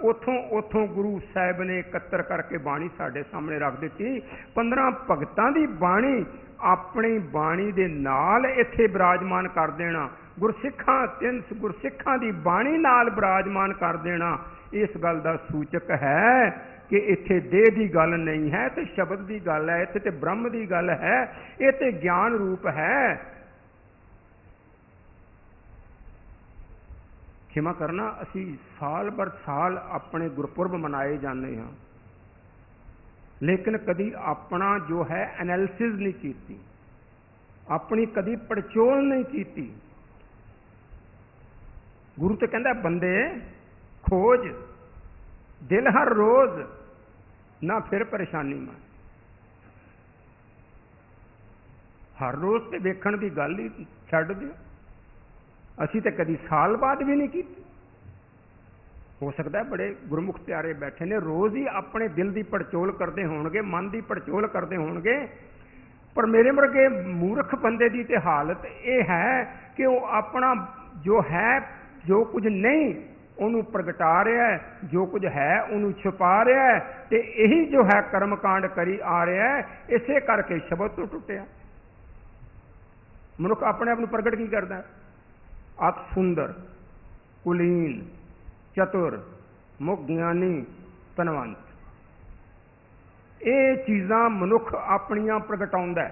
ਉਥੋਂ ਉਥੋਂ ਗੁਰੂ ਸਾਹਿਬ ਨੇ ਇਕੱਤਰ ਕਰਕੇ ਬਾਣੀ ਸਾਡੇ ਸਾਹਮਣੇ ਰੱਖ ਦਿੱਤੀ। 15 ਭਗਤਾਂ ਦੀ ਬਾਣੀ ਆਪਣੀ ਬਾਣੀ ਦੇ ਨਾਲ ਇੱਥੇ ਬਿਰਾਜਮਾਨ ਕਰ ਦੇਣਾ, ਗੁਰਸਿੱਖਾਂ 3 ਗੁਰਸਿੱਖਾਂ ਦੀ ਬਾਣੀ ਨਾਲ ਬਿਰਾਜਮਾਨ ਕਰ ਦੇਣਾ, ਇਸ ਗੱਲ ਦਾ ਸੂਚਕ ਹੈ ਕਿ ਇੱਥੇ ਦੇਹ ਦੀ ਗੱਲ ਨਹੀਂ ਹੈ ਤੇ ਸ਼ਬਦ ਦੀ ਗੱਲ ਹੈ, ਇੱਥੇ ਤੇ ਬ੍ਰਹਮ ਦੀ ਗੱਲ ਹੈ, ਇਹ ਤੇ ਗਿਆਨ ਰੂਪ ਹੈ। ਖਿਮਾ ਕਰਨਾ, ਅਸੀਂ ਸਾਲ ਬਰ ਸਾਲ ਆਪਣੇ ਗੁਰਪੁਰਬ ਮਨਾਏ ਜਾਂਦੇ ਹਾਂ, ਲੇਕਿਨ ਕਦੀ ਆਪਣਾ ਜੋ ਹੈ ਐਨਾਲਿਸਿਸ ਨਹੀਂ ਕੀਤੀ, ਆਪਣੀ ਕਦੀ ਪੜਚੋਲ ਨਹੀਂ ਕੀਤੀ। ਗੁਰੂ ਤੇ ਕਹਿੰਦਾ ਬੰਦੇ ਖੋਜ ਦਿਲ ਹਰ ਰੋਜ਼ ਨਾ ਫਿਰ ਪਰੇਸ਼ਾਨੀ ਮਾਰ। ਹਰ ਰੋਜ਼ ਤੇ ਵੇਖਣ ਦੀ ਗੱਲ ਹੀ ਛੱਡ ਦਿਓ। ਅਸੀਂ ਤੇ ਕਦੀ ਸਾਲ ਬਾਅਦ ਵੀ ਨਹੀਂ ਕੀਤੀ। ਹੋ ਸਕਦਾ ਬੜੇ ਗੁਰਮੁਖ ਪਿਆਰੇ ਬੈਠੇ ਨੇ, ਰੋਜ਼ ਹੀ ਆਪਣੇ ਦਿਲ ਦੀ ਪੜਚੋਲ ਕਰਦੇ ਹੋਣਗੇ, ਮਨ ਦੀ ਪੜਚੋਲ ਕਰਦੇ ਹੋਣਗੇ, ਪਰ ਮੇਰੇ ਵਰਗੇ ਮੂਰਖ ਬੰਦੇ ਦੀ ਤੇ ਹਾਲਤ ਇਹ ਹੈ ਕਿ ਉਹ ਆਪਣਾ ਜੋ ਹੈ, ਜੋ ਕੁਝ ਨਹੀਂ ਉਹਨੂੰ ਪ੍ਰਗਟਾ ਰਿਹਾ ਹੈ, ਜੋ ਕੁਝ ਹੈ ਉਹਨੂੰ ਛੁਪਾ ਰਿਹਾ ਹੈ, ਤੇ ਇਹੀ ਜੋ ਹੈ ਕਰਮਕਾਂਡ ਕਰੀ ਆ ਰਿਹਾ ਹੈ। ਇਸੇ ਕਰਕੇ ਸ਼ਬਦ ਤੋਂ ਟੁੱਟਿਆ। ਮਨੁੱਖ ਆਪਣੇ ਆਪ ਨੂੰ ਪ੍ਰਗਟ ਕੀ ਕਰਦਾ? ਅਤ ਸੁੰਦਰ, ਕੁਲੀਨ, ਚਤੁਰ, ਮੁਖ ਗਿਆਨੀ, ਧਨਵੰਤ। ਇਹ ਚੀਜ਼ਾਂ ਮਨੁੱਖ ਆਪਣੀਆਂ ਪ੍ਰਗਟਾਉਂਦਾ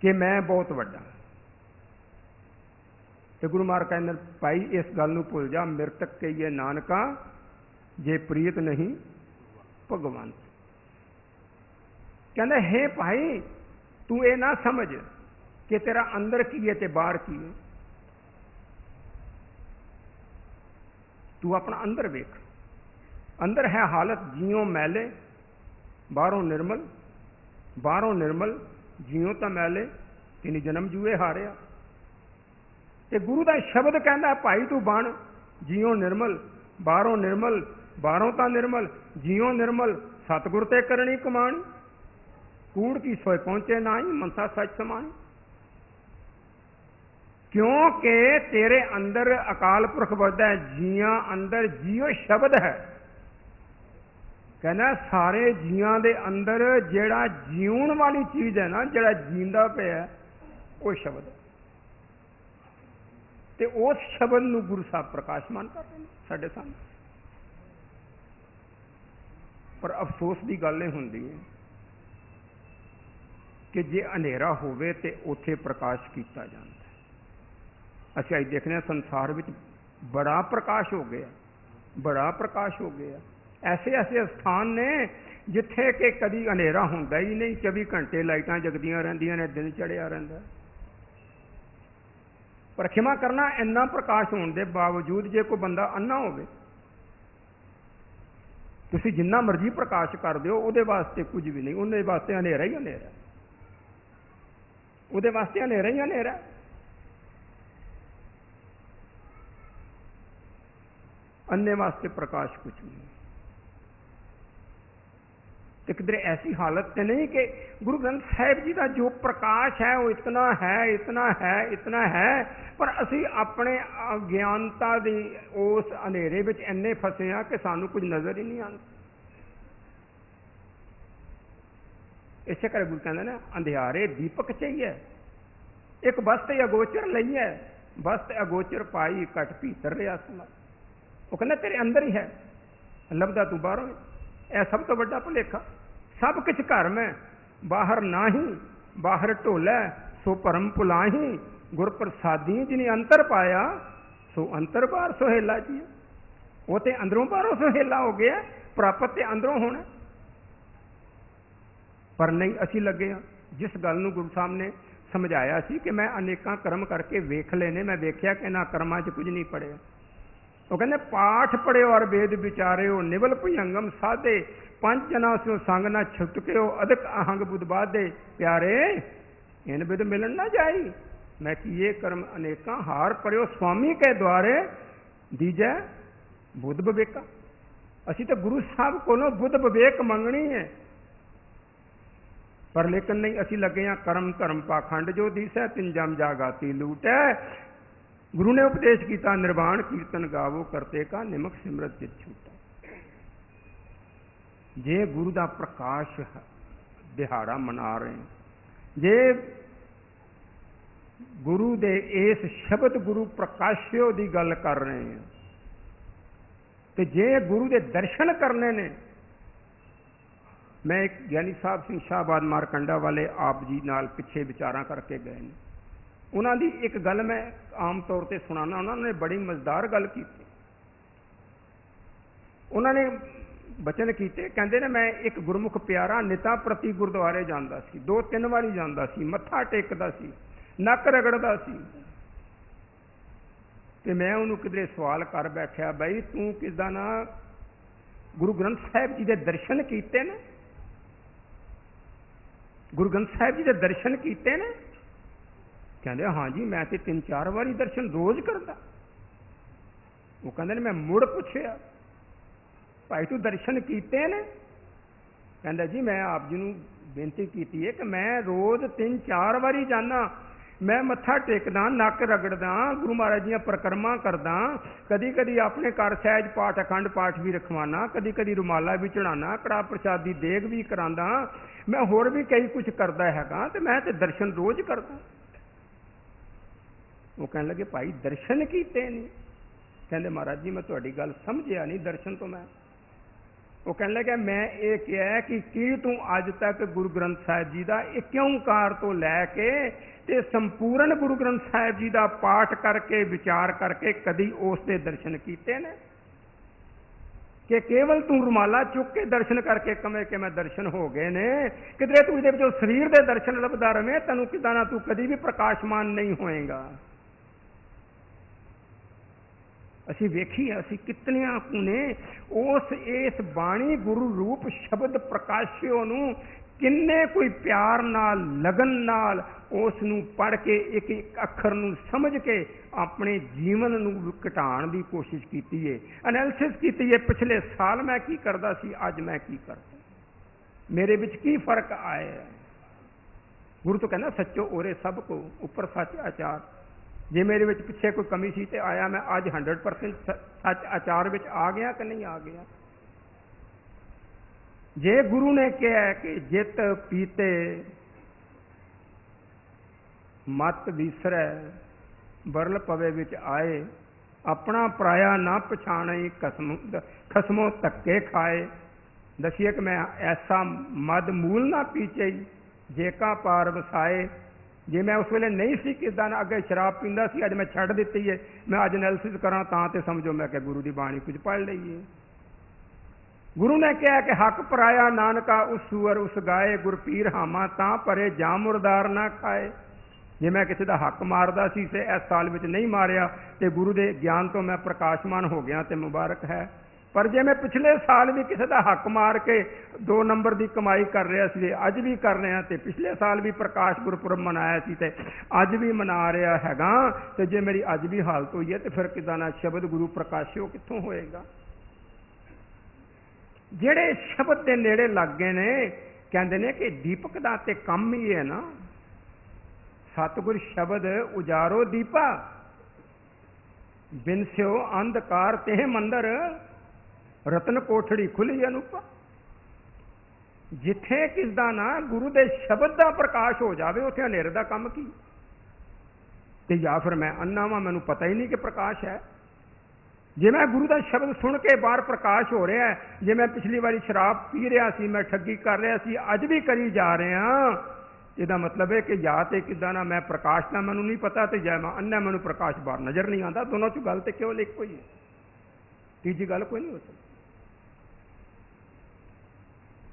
ਕਿ ਮੈਂ ਬਹੁਤ ਵੱਡਾ। ਤੇ ਗੁਰੂ ਮਹਾਰਾਜ ਕਹਿੰਦੇ ਭਾਈ ਇਸ ਗੱਲ ਨੂੰ ਭੁੱਲ ਜਾ, ਮਿਰਤਕ ਕਹੀਏ ਨਾਨਕਾ ਜੇ ਪ੍ਰੀਤ ਨਹੀਂ ਭਗਵੰਤ। ਕਹਿੰਦਾ ਹੈ ਭਾਈ ਤੂੰ ਇਹ ਨਾ ਸਮਝ ਕਿ ਤੇਰਾ ਅੰਦਰ ਕੀ ਹੈ ਤੇ ਬਾਹਰ ਕੀ ਹੈ। ਤੂੰ ਆਪਣਾ ਅੰਦਰ ਵੇਖ। ਅੰਦਰ ਹੈ ਹਾਲਤ ਜਿਉਂ ਮੈਲੇ, ਬਾਹਰੋਂ ਨਿਰਮਲ, ਬਾਹਰੋਂ ਨਿਰਮਲ ਜਿਉਂ ਤਾਂ ਮੈਲੇ, ਤਿੰਨ ਜਨਮ ਜੂਏ ਹਾਰਿਆ। ਤੇ ਗੁਰੂ ਦਾ ਸ਼ਬਦ ਕਹਿੰਦਾ ਭਾਈ ਤੂੰ ਬਣ ਜਿਉਂ ਨਿਰਮਲ, ਬਾਹਰੋਂ ਨਿਰਮਲ, ਬਾਹਰੋਂ ਤਾਂ ਨਿਰਮਲ, ਜਿਉਂ ਨਿਰਮਲ, ਸਤਿਗੁਰ ਤੇ ਕਰਨੀ ਕਮਾਣੀ, ਕੂੜ ਕੀ ਸੋਏ ਪਹੁੰਚੇ ਨਾਹੀ, ਮਨਸਾ ਸੱਚ ਸਮਾਣੀ। ਕਿਉਂਕਿ ਤੇਰੇ ਅੰਦਰ ਅਕਾਲ ਪੁਰਖ ਵਸਦਾ ਹੈ, ਜੀਆਂ ਅੰਦਰ ਜੀਓ ਸ਼ਬਦ ਹੈ। ਕਹਿੰਦਾ ਸਾਰੇ ਜੀਆਂ ਦੇ ਅੰਦਰ ਜਿਹੜਾ ਜੀਉਣ ਵਾਲੀ ਚੀਜ਼ ਹੈ ਨਾ, ਜਿਹੜਾ ਜੀਂਦਾ ਪਿਆ ਉਹ ਸ਼ਬਦ ਹੈ। ਤੇ ਉਸ ਸ਼ਬਦ ਨੂੰ ਗੁਰੂ ਸਾਹਿਬ ਪ੍ਰਕਾਸ਼ਮਾਨ ਕਰਦੇ ਨੇ ਸਾਡੇ ਸਾਹਮਣੇ। ਪਰ ਅਫਸੋਸ ਦੀ ਗੱਲ ਇਹ ਹੁੰਦੀ ਹੈ कि जे हनेरा होवे ते उत्थे प्रकाश किया जाता है। असीं अज देखने संसार विच बड़ा प्रकाश हो गया, बड़ा प्रकाश हो गया। ऐसे ऐसे स्थान ने जिथे कि कभी हनेरा होंदा ही नहीं, 24 घंटे लाइटां जगदियां रहिंदियां ने, दिन चढ़िया रहिंदा। पर खिमा करना, इन्ना प्रकाश होने के बावजूद जे कोई बंदा अन्ना होवे, तुसीं जिन्ना मर्जी प्रकाश कर दिओ, उहदे वास्ते कुछ भी नहीं, उहदे वास्ते हनेरा ही हनेरा, उहदे वास्ते हनेरा ही हनेरा। अन्ने वास्ते प्रकाश कुछ नहीं। तो किधरे ऐसी हालत तो नहीं कि गुरु ग्रंथ साहिब जी का जो प्रकाश है वो इतना है, इतना है, इतना है, पर असी अपने अज्ञानता की उस अंधेरे में इन्ने फसे हैं कि सानू कुछ नजर ही नहीं आता। इसे कर गुरु कहते ना, अंधियारे दीपक चाहिए, एक बस्त अगोचर लई है, बस्त अगोचर पाई कट भीतर रहा समा। वो कहना तेरे अंदर ही है, लभदा तू बाहरों। यह सब तो बड़ा भुलेखा। सब कुछ घर में, बाहर नाही, बाहर ढोलै सो परम भुलाही, गुर प्रसादी जिन्हें अंतर पाया सो अंतर बाहर सुहेला जी। वो तो अंदरों बाहरों सुहेला हो गया, प्राप्त तो अंदरों होना। पर नहीं, असी लगे हाँ जिस गल नूं गुरु साहब ने समझाया सी कि मैं अनेकां कर्म करके वेख लेने, मैं वेख्या कि इन्हां कर्मां च कुछ नहीं पढ़िया। वो कहते पाठ पढ़े और वेद विचारे हो, निवल भुजंगम साधे, पंच जना स्यो संग न छुटके हो, अधिक अहंग बुध बाधे, प्यारे इन विद मिलन ना जाई, मैं किए कर्म अनेका हार पढ़ियो, स्वामी के द्वारे दीजै बुध विवेका। असी तो गुरु साहब कोलों बुध विवेक मंगनी है, पर लेकिन नहीं, असी लगे हैं कर्म धर्म पाखंड जो दिसै, तिन जम जागाती लूट है। गुरु ने उपदेश किया निर्वाण कीर्तन गावो, करते का निमक सिमरत चित छूटा। जे गुरु का प्रकाश दिहाड़ा मना रहे हैं, जे गुरु दे इस शब्द गुरु प्रकाश्यो की गल कर रहे हैं, तो जे गुरु के दर्शन करने ने। मैं एक ज्ञानी साहब सिंह शाहबाद मारकंडा वाले आप जी नाल पिछे विचारा करके गए हैं, उन्होंने एक गल मैं आम तौर पर सुनाना, उन्होंने बड़ी मजेदार गल की। उन्होंने बचन किए, कहते ने मैं एक गुरमुख प्यारा निता प्रति गुरुद्वारे जाता सी, 2-3 वारी जाता सी, मत्था टेकदा सी, नक रगड़दा सी। ते मैं उन्होंने किधरे सवाल कर बैठा, बई तू किदा ना गुरु ग्रंथ साहिब जी के दर्शन किए ने, गुरु ग्रंथ साहिब जी के दर्शन किए ने? कहते हाँ जी, मैं तो 3-4 वारी दर्शन रोज करता। वो कहते मैं मुड़ पूछया, भाई तू दर्शन किए ने? कहता जी मैं आप जी नूं बेनती की है कि मैं रोज 3-4 वारी जाना, मैं मत्था टेकदा, नक रगड़दा, गुरु महाराज जी परिक्रमा करदा, कदी कदी अपने घर सहज पाठ अखंड पाठ भी रखवाना, कदी कदी रुमाला भी चढ़ाना, कड़ा प्रसाद की देग भी करांदा, मैं होर भी कई कुछ करता हैगा, तो मैं तो दर्शन रोज करदा। वो कहने लगे भाई दर्शन किए नहीं? कहते महाराज जी मैं तुहाडी गल समझिया नहीं, दर्शन तो मैं। वो कहने लगे मैं ये कहा कि तू अज तक गुरु ग्रंथ साहिब जी का एक ओंकार तो लैके ते संपूर्ण गुरु ग्रंथ साहिब जी का पाठ करके विचार करके कदी उसके दर्शन किए ने? कि केवल तू रुमाला चुक के दर्शन करके कमे कि मैं दर्शन हो गए ने, किधरे तू ये शरीर के दर्शन लभदा रहे, तेनों किदा ना तू कदी भी प्रकाशमान नहीं होएगा। असी वेखी असी कितनियां ने उस इस बाणी गुरु रूप शब्द प्रकाशिओ नूं किन्ने कोई प्यार नाल लगन नाल उस नूं पढ़ के एक एक अखर नूं समझ के अपने जीवन नूं घटाण दी कोशिश कीती है, एनालिसिस कीती है। पिछले साल मैं की करदा सी, अज मैं की करदा, मेरे विच की फर्क आया। गुरु तो कहना सच्चो ओरे सब को ऊपर सच आचार। जे मेरे विच पिछे कोई कमी सी ते आया मैं अज 100% सच आचार विच आ गया कि नहीं आ गया। जे गुरु ने कहा कि जित पीते मत विसरै बरल पवे विच आए, अपना पराया ना पछाणे खसमों धक्के खाए। दसिए कि मैं ऐसा मद मूल ना पीचे जेका पार वसाए। जे मैं उस वेले नहीं सी किसदा ना अगे शराब पींदा सी, अज मैं छड्ड दित्ती है, मैं अज एनालिसिस करा तां ते समझो मैं क्या गुरु की बाणी कुछ पढ़ लईए। गुरु ने कहा कि हक पराया नानका उस सूअर उस गाए, गुर पीर हामा तां परे जा मुरदार ना खाए। जे मैं किसी का हक मारदा सी ते इस साल में नहीं मारिया तो गुरु के ज्ञान तो मैं प्रकाशमान हो गया तो मुबारक है। पर जे मैं पिछले साल भी किसी का हक मार के 2 नंबर की कमाई कर रहा सी, अज भी कर रहा, तो पिछले साल भी प्रकाश गुरपुरब मनाया सी ते अज भी मना रहा हैगा, तो जे मेरी अज भी हालत हुई है तो फिर किदा ना शब्द गुरु प्रकाशियो कित्थों होएगा। जेड़े शब्द के नेड़े लग गए ने कहते ने कि दीपक का तो काम ही है ना, सतगुर शब्द उजारो दीपा, बिनस्यो अंधकार तेह मंदर, रतन कोठड़ी खुली अनूपा। जिथे किसदा ना गुरु के शब्द का प्रकाश हो जाए उत्थे हनेरे का काम की, ते या फिर मैं अन्ना वा, मैनू पता ही नहीं कि प्रकाश है। जे मैं गुरु का शब्द सुन के बाहर प्रकाश हो रहा है, जे मैं पिछली बारी शराब पी रहा सी, मैं ठगी कर रहा सी, अज भी करी जा रहा, इसका मतलब है कि या तो किदा ना मैं प्रकाश का मैनू नहीं पता, तो या मैं अन्ना मैनू प्रकाश बाहर नजर नहीं आता। दोनों च गल तो केवल एक ही है, तीजी गल कोई नहीं हो सकती।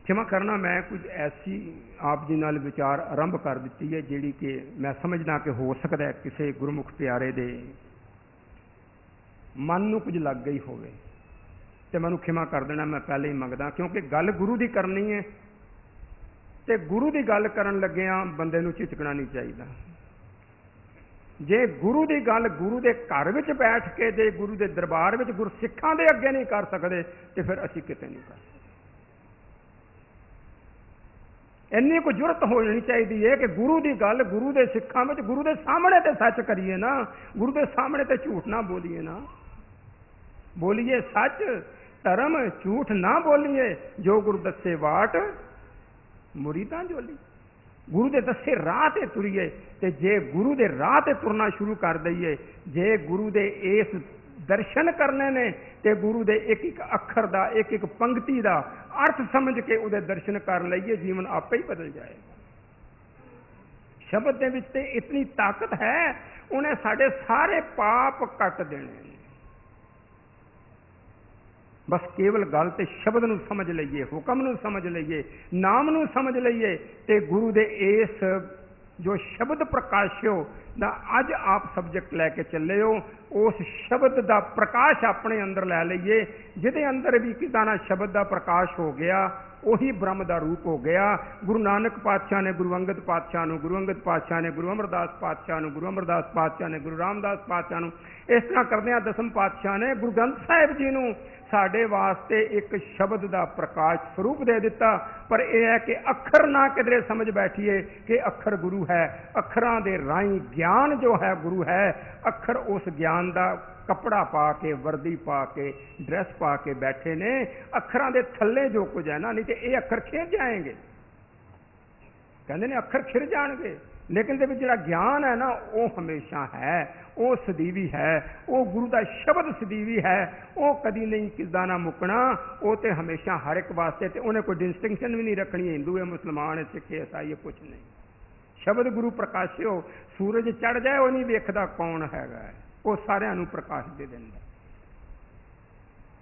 क्षमा करना, मैं कुछ ऐसी आप जी नाल विचार आरंभ कर दी है जिहड़ी कि मैं समझना कि हो सकता है किसी गुरमुख प्यारे दे मन नूं कुछ लग गई होवे, तो मैनूं क्षमा कर देना, मैं पहले ही मंगदा, क्योंकि गल गुरु की करनी है तो गुरु की गल करन लग्गिया बंदे नूं झिझकना नहीं चाहिए। जे गुरु की गल गुरु के घर विच बैठ के ते गुरु के दरबार विच गुरसिखां दे अगे नहीं कर सकते, तो फिर असीं किते नहीं कर सकते। इन्नी को जुरत होनी चाहिए है कि गुरु की गल गुरु के सिखां विच गुरु के सामने तो सच करिए ना, गुरु के सामने तो झूठ ना बोलिए ना, बोलिए सच धर्म झूठ ना बोलिए, जो गुरु दसे वाट मुरीदां जोली। गुरु के दसे राह ते तुरीए, ते जे गुरु के राह ते तुरना शुरू कर दईए, जे गुरु के इस दर्शन करने ने ते गुरु के एक एक अखर का एक एक पंक्ति का अर्थ समझ के उहदे दर्शन कर लईए, जीवन आपे ही बदल जाएगा। शब्द दे विच ते इतनी ताकत है, उन्हें साढ़े सारे पाप कट देने। बस केवल गल तो शब्द नूं समझ लईए, हुक्म नूं समझ लईए, नाम नूं समझ लईए, ते गुरु दे इस जो शब्द प्रकाशियो दा अज आप सब्जेक्ट लैके चले हो, उस शब्द का प्रकाश अपने अंदर लै लईए, जिहदे अंदर भी किसी ना शब्द का प्रकाश हो गया, उही ब्रह्म का रूप हो गया। गुरु नानक पातशाह ने गुरु अंगद पातशाह नूं, गुरु अंगद पातशाह ने गुरु अमरदास पातशाह नूं, गुरु अमरदास पातशाह ने गुरु रामदास पातशाह नूं, इस तरह करदिआं दसम पातशाह ने गुरु ग्रंथ साहिब जी नूं साडे वास्ते एक शब्द का प्रकाश स्वरूप दे दिता। पर यह है कि अखर ना किधरे समझ बैठिए कि अखर गुरु है, अखरां दे राही ज्ञान जो है गुरु है। अखर उस ज्ञान का कपड़ा पा के, वर्दी पा के, ड्रैस पा के बैठे ने, अखरां दे थल्ले जो कुछ है ना, नहीं तो ये अखर खिर जाएंगे, कहते ने अखर खिर जाएंगे, लेकिन जो ज्ञान है ना वो हमेशा है, वो सदीवी है, वो गुरु का शब्द सदीवी है, वो कभी नहीं किसदा ना मुकना, वो तो हमेशा हर एक वास्ते, तो उन्हें कोई डिस्टिंक्शन भी नहीं रखनी, हिंदू है मुसलमान है सिख है ईसाई है, कुछ नहीं। शब्द गुरु प्रकाशियो, सूरज चढ़ जाए वो नहीं वेखदा कौन हैगा, वो सारिਆਂ ਨੂੰ प्रकाश दे देंदा।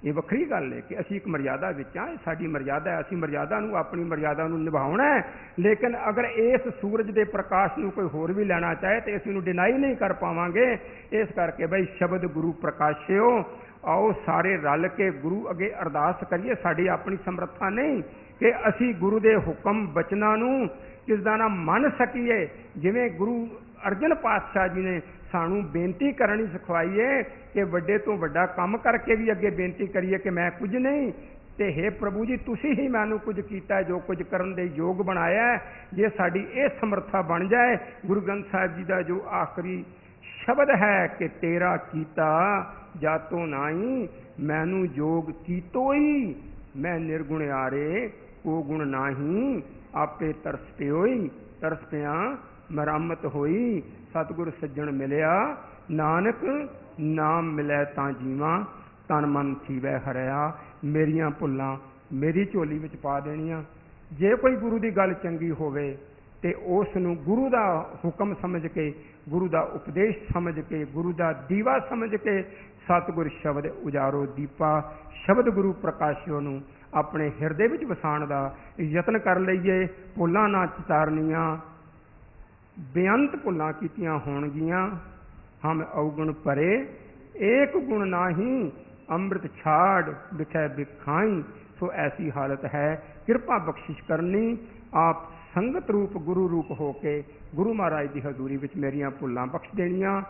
ये वक्री गल है कि असी एक मर्यादा विच हां, साडी मर्यादा है, असी मर्यादा नूं अपनी मर्यादा नूं निभाउणा है। लेकिन अगर इस सूरज के प्रकाश नूं कोई होर भी लेना चाहे तो इस नूं डिनाई नहीं कर पावांगे। इस करके बई शब्द गुरु प्रकाशियो, आओ सारे रल के गुरु अगे अरदास करिए। साडी अपनी समर्था नहीं कि असी गुरु के हुक्म बचनां नूं किसदा ना मन सकीए। जिवें गुरु अर्जन पातशाह जी ने सानू बेनती करनी सिखवाई है कि वड्डे तो वड्डा काम करके भी अगे बेनती करिए कि मैं कुछ नहीं, ते हे प्रभु जी तुसी ही मैनू कुछ कीता, जो कुछ करन दे योग बनाया है। जे साडी ये समर्था बन जाए, गुरु ग्रंथ साहिब जी का जो आखिरी शब्द है कि तेरा कीता जातो नाई, मैनू जोग कीतो ही, मैं निर्गुण आरे को गुण नाही, आपे तरस प्योई, तरस पिया मरामत होई, सतगुर सज्जन मिलिया, नानक नाम मिलै तां जीवां, तन मन थीवै हरिया, मेरियां भुल्लां मेरी झोली विच पा देनियां। जे कोई गुरु की गल चंगी होवे ਤੇ ਉਸ ਨੂੰ ਗੁਰੂ ਦਾ ਹੁਕਮ ਸਮਝ ਕੇ, ਗੁਰੂ ਦਾ ਉਪਦੇਸ਼ ਸਮਝ ਕੇ, ਗੁਰੂ ਦਾ ਦੀਵਾ ਸਮਝ ਕੇ ਸਤਿਗੁਰ ਸ਼ਬਦ ਉਜਾਰੋ ਦੀਪਾ, ਸ਼ਬਦ ਗੁਰੂ ਪ੍ਰਕਾਸ਼ਿਓ ਨੂੰ ਆਪਣੇ ਹਿਰਦੇ ਵਿੱਚ ਵਸਾਉਣ ਦਾ ਯਤਨ ਕਰ ਲਈਏ। ਭੁੱਲਾਂ ਨਾ ਚਿਤਾਰਨੀਆਂ, ਬੇਅੰਤ ਭੁੱਲਾਂ ਕੀਤੀਆਂ ਹੋਣਗੀਆਂ। ਹਮ ਔਗੁਣ ਭਰੇ ਏਕ ਗੁਣ ਨਾਹੀ, ਅੰਮ੍ਰਿਤ ਛਾੜ ਵਿਖੇ ਵਿਖਾਈ। ਸੋ ਐਸੀ ਹਾਲਤ ਹੈ, ਕਿਰਪਾ ਬਖਸ਼ਿਸ਼ ਕਰਨੀ। ਆਪ ਸੰਗਤ ਰੂਪ ਗੁਰੂ ਰੂਪ ਹੋ ਕੇ ਗੁਰੂ ਮਹਾਰਾਜ ਦੀ ਹਜ਼ੂਰੀ ਵਿੱਚ ਮੇਰੀਆਂ ਭੁੱਲਾਂ ਬਖਸ਼ ਦੇਣੀਆਂ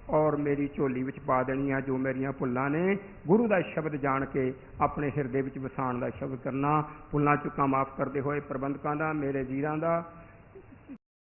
ਔਰ ਮੇਰੀ ਝੋਲੀ ਵਿੱਚ ਪਾ ਦੇਣੀਆਂ। ਜੋ ਮੇਰੀਆਂ ਭੁੱਲਾਂ ਨੇ, ਗੁਰੂ ਦਾ ਸ਼ਬਦ ਜਾਣ ਕੇ ਆਪਣੇ ਹਿਰਦੇ ਵਿੱਚ ਵਸਾਉਣ ਦਾ ਸ਼ਬਦ ਕਰਨਾ। ਭੁੱਲਾਂ ਚੁੱਕਾਂ ਮਾਫ ਕਰਦੇ ਹੋਏ ਪ੍ਰਬੰਧਕਾਂ ਦਾ, ਮੇਰੇ ਵੀਰਾਂ ਦਾ